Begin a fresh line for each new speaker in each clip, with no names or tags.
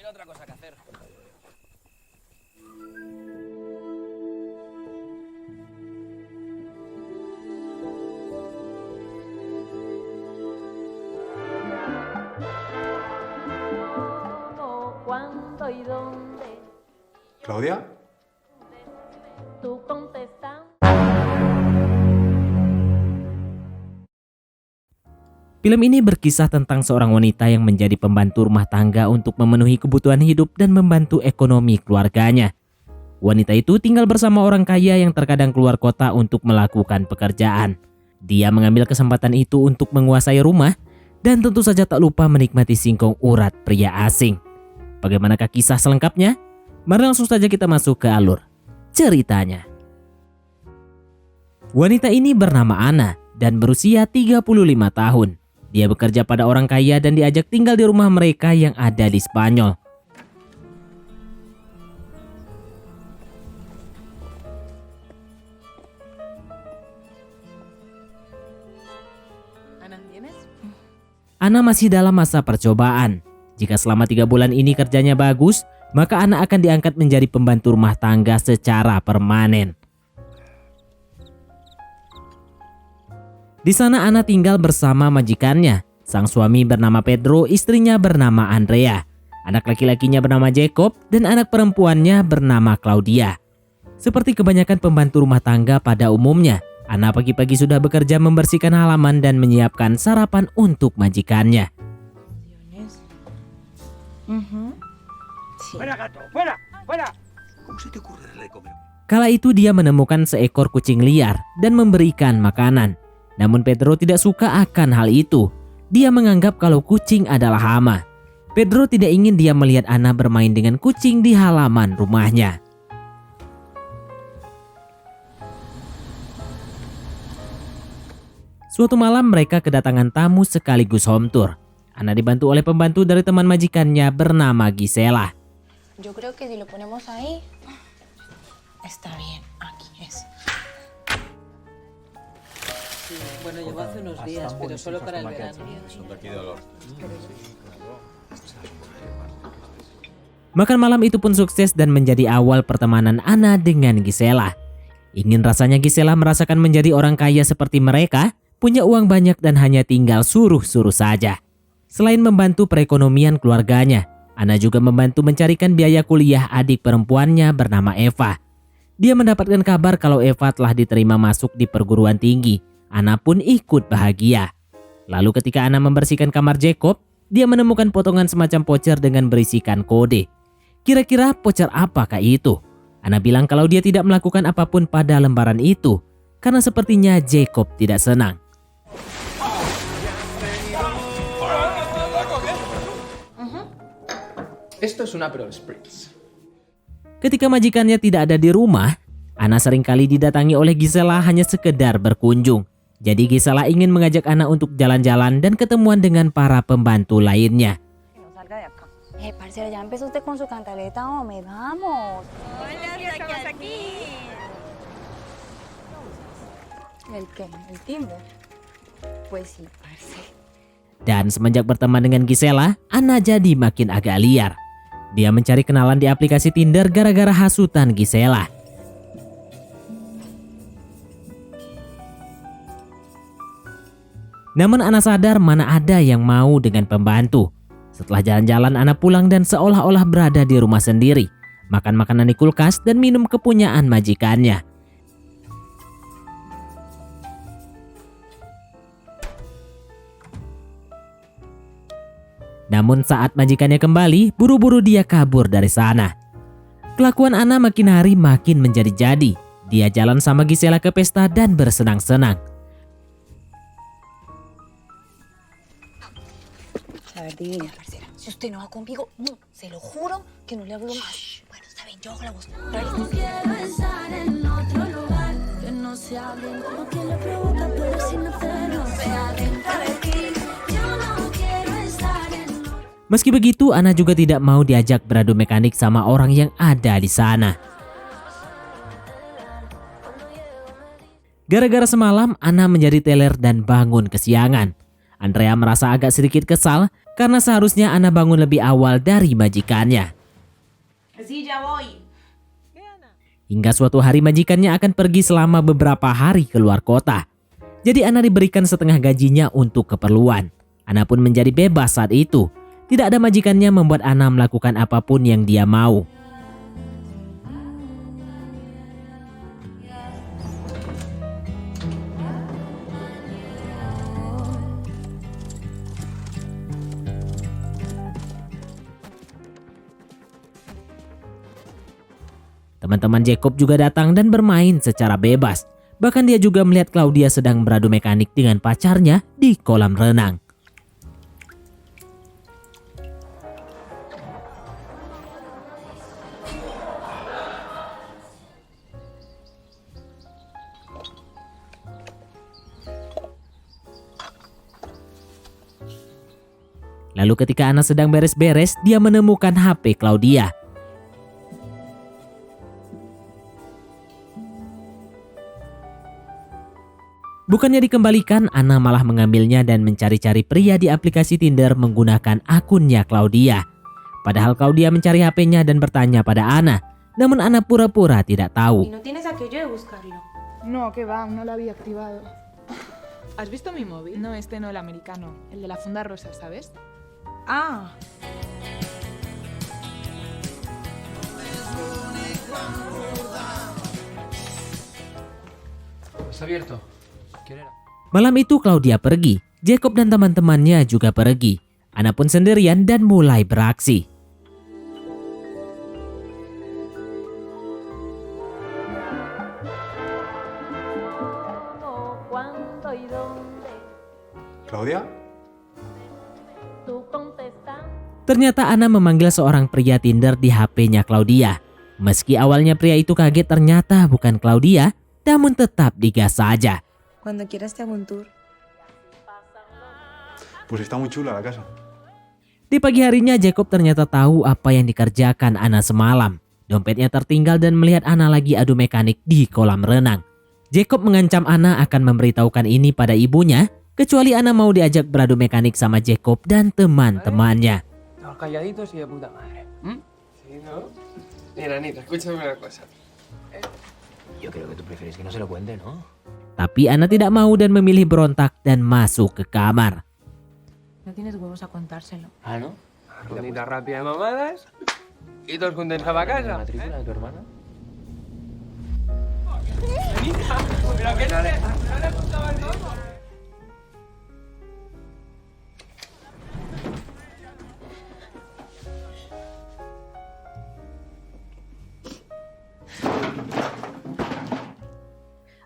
otra cosa que hacer.
¿Cómo, cuándo y dónde?
¿Claudia?
Tú contestas.
Film ini berkisah tentang seorang wanita yang menjadi pembantu rumah tangga untuk memenuhi kebutuhan hidup dan membantu ekonomi keluarganya. Wanita itu tinggal bersama orang kaya yang terkadang keluar kota untuk melakukan pekerjaan. Dia mengambil kesempatan itu untuk menguasai rumah dan tentu saja tak lupa menikmati singkong urat pria asing. Bagaimanakah kisah selengkapnya? Mari langsung saja kita masuk ke alur ceritanya. Wanita ini bernama Ana dan berusia 35 tahun. Dia bekerja pada orang kaya dan diajak tinggal di rumah mereka yang ada di Spanyol. Ana masih dalam masa percobaan. Jika selama 3 bulan ini kerjanya bagus, maka Ana akan diangkat menjadi pembantu rumah tangga secara permanen. Di sana Ana tinggal bersama majikannya. Sang suami bernama Pedro, istrinya bernama Andrea. Anak laki-lakinya bernama Jacob dan anak perempuannya bernama Claudia. Seperti kebanyakan pembantu rumah tangga pada umumnya, Ana pagi-pagi sudah bekerja membersihkan halaman dan menyiapkan sarapan untuk majikannya.
Fuera, gato, fuera, fuera. ¿Cómo se te ocurre darle de comer?
Kala itu dia menemukan seekor kucing liar dan memberikan makanan. Namun Pedro tidak suka akan hal itu. Dia menganggap kalau kucing adalah hama. Pedro tidak ingin dia melihat Ana bermain dengan kucing di halaman rumahnya. Suatu malam mereka kedatangan tamu sekaligus home tour. Ana dibantu oleh pembantu dari teman majikannya bernama Gisela.
Yo creo que si lo ponemos ahí, está bien. Aquí es.
Sí, bueno, llegó hace unos días, pero solo para el verano.
Makan malam itu pun sukses dan menjadi awal pertemanan Ana dengan Gisela. Ingin rasanya Gisela merasakan menjadi orang kaya seperti mereka, punya uang banyak dan hanya tinggal suruh-suruh saja. Selain membantu perekonomian keluarganya, Ana juga membantu mencarikan biaya kuliah adik perempuannya bernama Eva. Dia mendapatkan kabar kalau Eva telah diterima masuk di perguruan tinggi. Ana pun ikut bahagia. Lalu ketika Ana membersihkan kamar Jacob, dia menemukan potongan semacam voucher dengan berisikan kode. Kira-kira voucher apakah itu? Ana bilang kalau dia tidak melakukan apapun pada lembaran itu, karena sepertinya Jacob tidak senang.
Esto es un Aperol Spritz.
Ketika majikannya tidak ada di rumah, Ana seringkali didatangi oleh Gisela hanya sekedar berkunjung. Jadi Gisela ingin mengajak Ana untuk jalan-jalan dan ketemuan dengan para pembantu lainnya.
Que no salga de acá. Parcera, ya empezó usted con su cantaleta, hombre, vamos. Hola, estamos aquí. ¿El qué? ¿El timbre? Pues sí, parce.
Dan semenjak berteman dengan Gisela, Ana jadi makin agak liar. Dia mencari kenalan di aplikasi Tinder gara-gara hasutan Gisela. Namun Ana sadar mana ada yang mau dengan pembantu. Setelah jalan-jalan Ana pulang dan seolah-olah berada di rumah sendiri. Makan makanan di kulkas dan minum kepunyaan majikannya. Namun saat majikannya kembali, buru-buru dia kabur dari sana. Kelakuan Ana makin hari makin menjadi-jadi. Dia jalan sama Gisela ke pesta dan bersenang-senang.
A ver, divina, parcera. Si usted no va conmigo, no, se lo juro que no le hablo más. Bueno, está bien, yo hago la voz.
No quiero estar en otro lugar que no se hable lo que le provoca, pero sin hacerlo sea dentro de ti. Yo no quiero estar en.
Meski begitu, Ana juga tidak mau diajak beradu mekanik sama orang yang ada di sana. Gara-gara semalam, Ana menjadi teler dan bangun kesiangan. Andrea merasa agak sedikit kesal karena seharusnya Ana bangun lebih awal dari majikannya. Hingga suatu hari majikannya akan pergi selama beberapa hari keluar kota. Jadi Ana diberikan setengah gajinya untuk keperluan. Ana pun menjadi bebas saat itu. Tidak ada majikannya membuat Ana melakukan apapun yang dia mau. Teman-teman Jacob juga datang dan bermain secara bebas. Bahkan dia juga melihat Claudia sedang beradu mekanik dengan pacarnya di kolam renang. Lalu ketika Ana sedang beres-beres, dia menemukan HP Claudia. Bukannya dikembalikan, Ana malah mengambilnya dan mencari-cari pria di aplikasi Tinder menggunakan akunnya Claudia. Padahal Claudia mencari HP-nya dan bertanya pada Ana, namun Ana pura-pura tidak tahu.
¿No tienes aquello de buscarlo?
No, que va, no lo había activado.
¿Has visto mi móvil?
No, este no, el americano, el de la funda rosa, ¿sabes?
Ah,
Está abierto. ¿Quién era?
Malam itu Claudia pergi, Jacob dan teman-temannya juga pergi. Ana pun sendirian dan mulai beraksi.
¿Claudia?
Ternyata Ana memanggil seorang pria Tinder di HP-nya Claudia. Meski awalnya pria itu kaget ternyata bukan Claudia, namun tetap digas saja.
Cuando quieras te hago un tour.
Pues está muy chula la casa.
Di pagi harinya Jacob ternyata tahu apa yang dikerjakan Ana semalam. Dompetnya tertinggal dan melihat Ana lagi adu mekanik di kolam renang. Jacob mengancam Ana akan memberitahukan ini pada ibunya, kecuali Ana mau diajak beradu mekanik sama Jacob dan teman-temannya.
Calladitos y de puta madre. Sí, ¿no? Mira, Anita, escúchame una cosa.
Yo creo que tú prefieres que no se lo cuente, ¿no?
Tapi Ana tidak mau dan memilih berontak dan masuk ke kamar.
No tienes huevos a contárselo.
Ah, ¿no? Rondita rápida de mamadas y todos juntos para casa.
¿Matrícula de tu hermana?
¿Pero qué no le gustaba el nombre?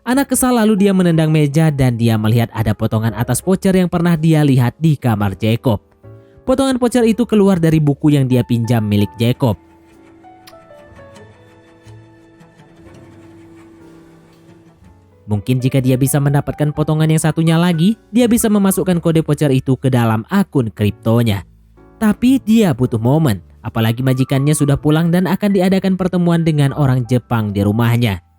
Ana kesal lalu dia menendang meja dan dia melihat ada potongan atas voucher yang pernah dia lihat di kamar Jacob. Potongan voucher itu keluar dari buku yang dia pinjam milik Jacob. Mungkin jika dia bisa mendapatkan potongan yang satunya lagi, dia bisa memasukkan kode voucher itu ke dalam akun kriptonya. Tapi dia butuh momen, apalagi majikannya sudah pulang dan akan diadakan pertemuan dengan orang Jepang di rumahnya.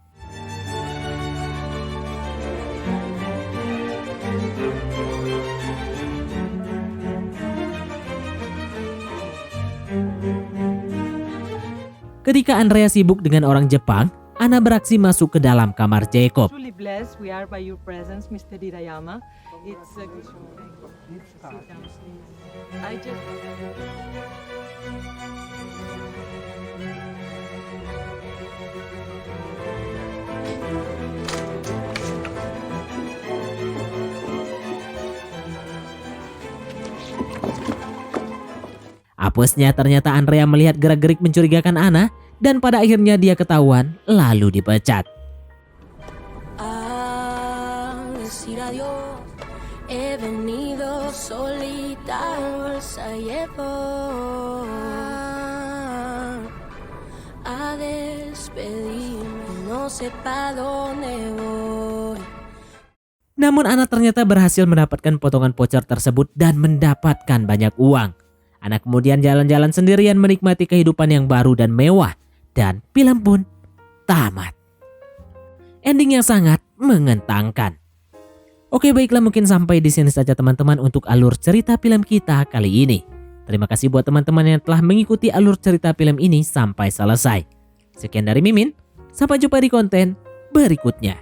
Ketika Andrea sibuk dengan orang Jepang, Ana beraksi masuk ke dalam kamar Jacob.
truly blessed we are by your presence, Mr. Hirayama. It's a good I just...
Apesnya ternyata Andrea melihat gerak-gerik mencurigakan Ana dan pada akhirnya dia ketahuan lalu dipecat.
A decir adiós, he venido solita, bolsa llevo. A despedirme, no sé pa dónde voy.
Namun Ana ternyata berhasil mendapatkan potongan voucher tersebut dan mendapatkan banyak uang. Ana kemudian jalan-jalan sendirian menikmati kehidupan yang baru dan mewah. Dan film pun tamat. Ending yang sangat mengenangkan. Oke, baiklah, mungkin sampai di sini saja teman-teman untuk alur cerita film kita kali ini. Terima kasih buat teman-teman yang telah mengikuti alur cerita film ini sampai selesai. Sekian dari Mimin, sampai jumpa di konten berikutnya.